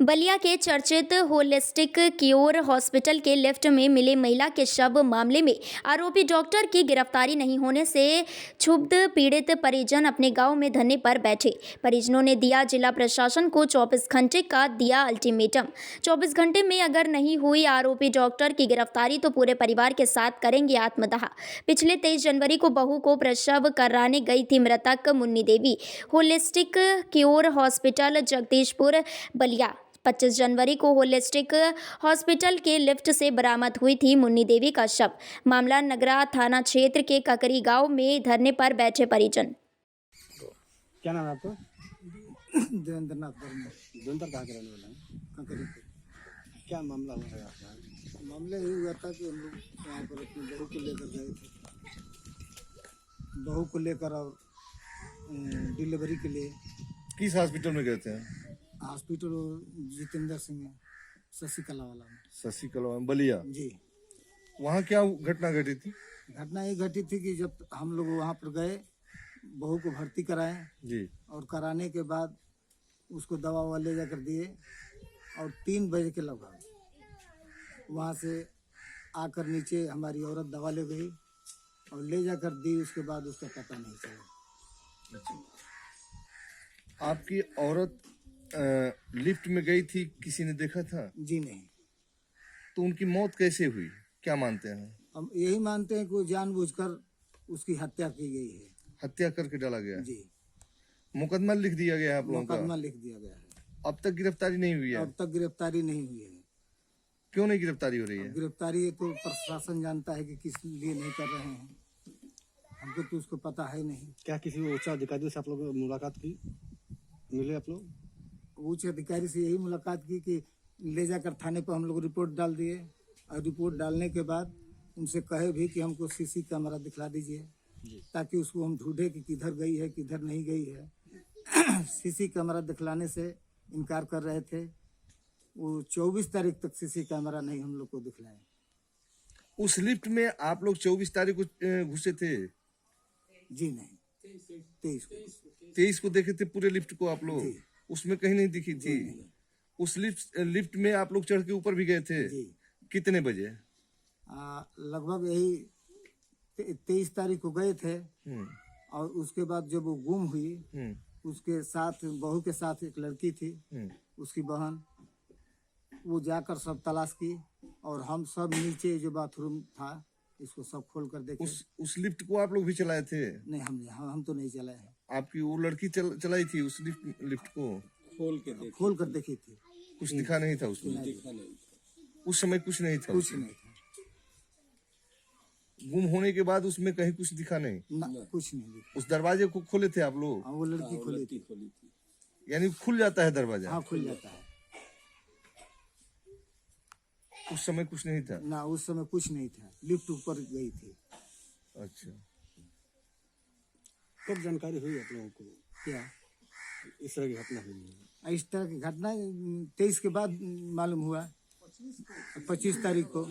बलिया के चर्चित holistic cure hospital के लिफ्ट में मिले महिला के शव मामले में आरोपी डॉक्टर की गिरफ्तारी नहीं होने से क्षुब्ध पीड़ित परिजन अपने गांव में धरने पर बैठे। परिजनों ने दिया जिला प्रशासन को 24 घंटे का दिया अल्टीमेटम। 24 घंटे में अगर नहीं हुई आरोपी डॉक्टर की गिरफ्तारी तो पूरे परिवार के साथ करेंगे आत्मदाह। पिछले 23 जनवरी को बहू को प्रसव कराने गई थी मृतक Munni Devi holistic cure hospital Jagdishpur Ballia. 25 जनवरी को होलिस्टिक हॉस्पिटल के लिफ्ट से बरामद हुई थी मुन्नी देवी का शव। मामला नगरा थाना क्षेत्र के ककरी गांव में धरने पर बैठे परिजन। क्या नाम है आपका? देवेंद्र नाथ वर्मा। देवेंद्र कहाँ के रहने वाले हैं? ककरी। क्या मामला हुआ है आपका? मामला यही हुआ था कि हम लोग यहाँ पर अपनी बहू को लेकर गए थे, बहू को लेकर और डिलीवरी के लिए किस हॉस्पिटल में गए थे? हॉस्पिटल जितेंद्र सिंह है, शशिकला वाला में। शशिकला बलिया जी। वहाँ क्या घटना घटी थी? घटना ये घटी थी कि जब हम लोग वहाँ पर गए, बहू को भर्ती कराए जी। और कराने के बाद उसको दवा ववा ले जाकर दिए और 3 बजे के लगभग वहाँ से आकर नीचे हमारी औरत दवा ले गई और ले जाकर दी। उसके बाद उसका पता नहीं चला। आपकी औरत लिफ्ट में गई थी, किसी ने देखा था? जी नहीं। तो उनकी मौत कैसे हुई, क्या मानते हैं? हम यही मानते हैं कि वो जानबूझकर उसकी हत्या की गई है। हत्या करके डाला गया है। जी। मुकदमा लिख दिया गया है आप लोगों मुकदमा का? लिख दिया गया है। अब तक गिरफ्तारी नहीं हुई है? अब तक गिरफ्तारी नहीं हुई है। क्यों नहीं गिरफ्तारी हो रही है? गिरफ्तारी तो प्रशासन जानता है कि किस लिए नहीं कर रहे हैं, हमको तो उसको पता है नहीं। क्या किसी उच्च अधिकारी से आप लोग मुलाकात की? मिले आप लोग? उच्च अधिकारी से यही मुलाकात की कि ले जाकर थाने पर हम लोग रिपोर्ट डाल दिए और रिपोर्ट डालने के बाद उनसे कहे भी कि हमको सीसी कैमरा दिखला दीजिए ताकि उसको हम ढूंढे कि किधर गई है किधर नहीं गई है। सीसी कैमरा दिखलाने से इनकार कर रहे थे। वो 24 तारीख तक सीसी कैमरा नहीं हम लोग को दिखलाए। उस लिफ्ट में आप लोग 24 तारीख को घुसे थे? जी नहीं, 23 को। 23 को देखे थे पूरे लिफ्ट को आप लोग? जी। उसमें कहीं नहीं दिखी थी? उस लिफ्ट में आप लोग चढ़ के ऊपर भी गए थे? जी। कितने बजे? लगभग यही 23 तारीख को गए थे और उसके बाद जब वो गुम हुई, उसके साथ बहू के साथ एक लड़की थी, उसकी बहन, वो जाकर सब तलाश की और हम सब नीचे जो बाथरूम था इसको सब खोल कर देखे। उस लिफ्ट को आप लोग भी चलाए थे? नहीं, हम तो नहीं चलाए हैं। आपकी वो लड़की चलाई थी उस लिफ्ट को? खोल कर देखी थी। कुछ दिखा नहीं था उसमें? उस समय कुछ नहीं था? कुछ नहीं था। गुम होने के बाद उसमें कहीं कुछ दिखा नहीं? ना, कुछ नहीं दिखा। उस दरवाजे को खोले थे आप लोग? हाँ, वो लड़की खोली थी। यानी खुल जाता है दरवाजा? हाँ, खुल जाता है। उस समय कुछ नहीं था? ना, उस समय कुछ नहीं था। लिफ्ट ऊपर गई थी। अच्छा। कब जानकारी हुई आप लोगों को क्या इस तरह की घटना हुई है? इस तरह की घटना 23 के बाद मालूम हुआ, 25 तारीख को।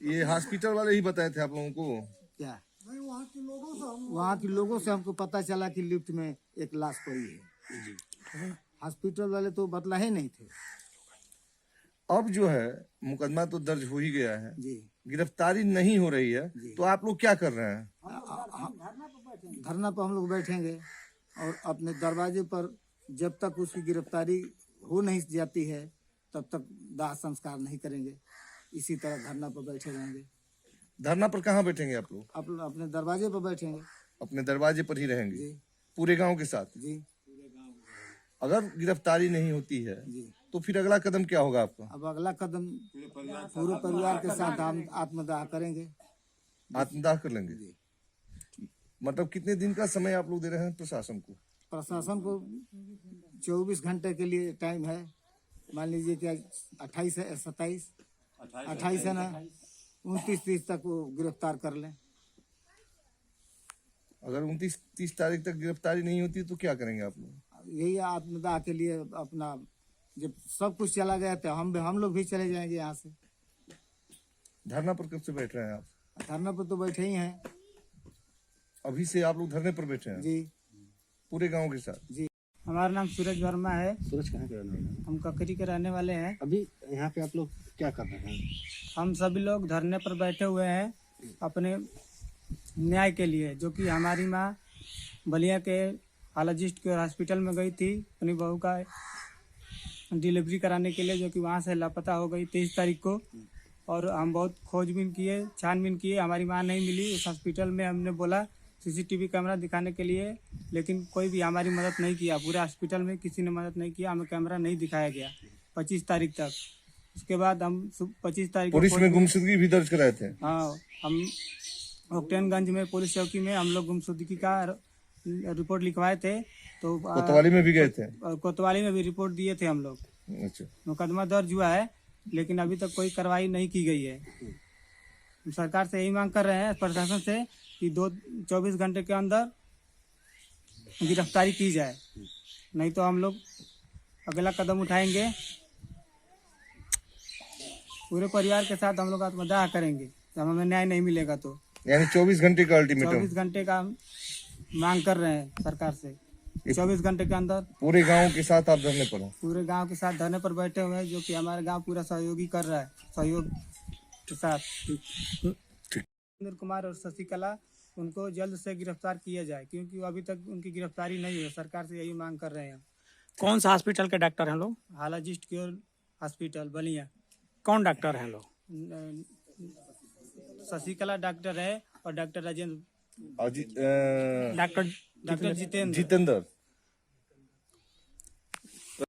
ये हॉस्पिटल वाले ही बताए थे आप लोगों को? क्या वहाँ के लोगों से हमको पता चला कि लिफ्ट में एक लाश पड़ी है। हॉस्पिटल वाले तो बतला ही नहीं थे। अब जो है मुकदमा तो दर्ज हो ही गया है, जी। गिरफ्तारी नहीं हो रही है, तो आप लोग क्या कर रहे हैं? धरना पर हम लोग बैठेंगे और अपने दरवाजे पर जब तक उसकी गिरफ्तारी हो नहीं जाती है तब तक दाह संस्कार नहीं करेंगे। इसी तरह धरना पर बैठे रहेंगे। धरना पर कहाँ बैठेंगे आप लोग? अपने दरवाजे पर बैठेंगे। अपने दरवाजे पर ही रहेंगे? जी। पूरे गांव के साथ? जी। अगर गिरफ्तारी नहीं होती है जी। तो फिर अगला कदम क्या होगा आपका? अब अगला कदम पूरे परिवार के साथ हम आत्मदाह करेंगे। आत्मदाह कर लेंगे? मतलब कितने दिन का समय आप लोग दे रहे हैं प्रशासन को? प्रशासन को 24 घंटे के लिए टाइम है। मान लीजिए कि 28 है, 28 है ना, 29-30 तक वो गिरफ्तार कर लें। अगर 29-30 तारीख तक गिरफ्तारी नहीं होती तो क्या करेंगे आप लोग? यही आत्मदाह के लिए अपना, जब सब कुछ चला गया तो हम लोग भी चले जाएंगे यहाँ से। धरना पर कब से बैठ रहे हैं आप? धरना पर तो बैठे ही हैं। अभी से आप लोग धरने पर बैठे हैं? जी। पूरे गांव के साथ? जी। हमारा नाम सूरज वर्मा है। सूरज कहाँ के रहने वाले हैं? हम ककरी के रहने वाले हैं। अभी यहाँ पे आप लोग क्या कर रहे हैं? हम सभी लोग धरने पर बैठे हुए हैं अपने न्याय के लिए, जो कि हमारी माँ बलिया के हालजिस्ट के हॉस्पिटल में गई थी अपनी बहू का डिलीवरी कराने के लिए, जो कि वहाँ से लापता हो गई 23 तारीख को। और हम बहुत खोजबीन किए, छानबीन किए, हमारी माँ नहीं मिली। उस हॉस्पिटल में हमने बोला सीसीटीवी कैमरा दिखाने के लिए, लेकिन कोई भी हमारी मदद नहीं किया। पूरे हॉस्पिटल में किसी ने मदद नहीं किया, हमें कैमरा नहीं दिखाया गया 25 तारीख तक। उसके बाद हम 25 तारीख को पुलिस में गुमशुदगी भी दर्ज कराए थे। हाँ, हम ओक्टेनगंज में पुलिस चौकी में हम लोग गुमशुदगी का रिपोर्ट लिखवाए थे। तो कोतवाली में भी गए थे। कोतवाली में भी रिपोर्ट दिए थे हम लोग। अच्छा, मुकदमा दर्ज हुआ है, लेकिन अभी तक कोई कार्रवाई नहीं की गई है। हम सरकार से यही मांग कर रहे हैं, प्रशासन से, कि 24 घंटे के अंदर गिरफ्तारी की जाए, नहीं तो हम लोग अगला कदम उठाएंगे। पूरे परिवार के साथ हम लोग आत्मदाह करेंगे जब हमें न्याय नहीं मिलेगा तो। यानी 24 घंटे का अल्टीमेटम। 24 घंटे का मांग कर रहे हैं सरकार से। 24 घंटे के अंदर पूरे गांव के साथ आप धरने पर हैं? पूरे गांव के साथ धरने पर बैठे हुए हैं, जो कि हमारे गांव पूरा सहयोगी कर रहा है, सहयोग के साथ। सुरेंद्र कुमार और शशिकला, उनको जल्द से गिरफ्तार किया जाए, क्योंकि अभी तक उनकी गिरफ्तारी नहीं हुई है। सरकार से यही मांग कर रहे हैं। कौन सा हॉस्पिटल के डॉक्टर हैं लोग? हालजिस्ट क्योर हॉस्पिटल बलिया। कौन डॉक्टर हैं लोग? शशिकला डॉक्टर है और डॉक्टर राजेंद्र, अजी- डॉक्टर डॉक्टर जितेंद्र। जितेंद्र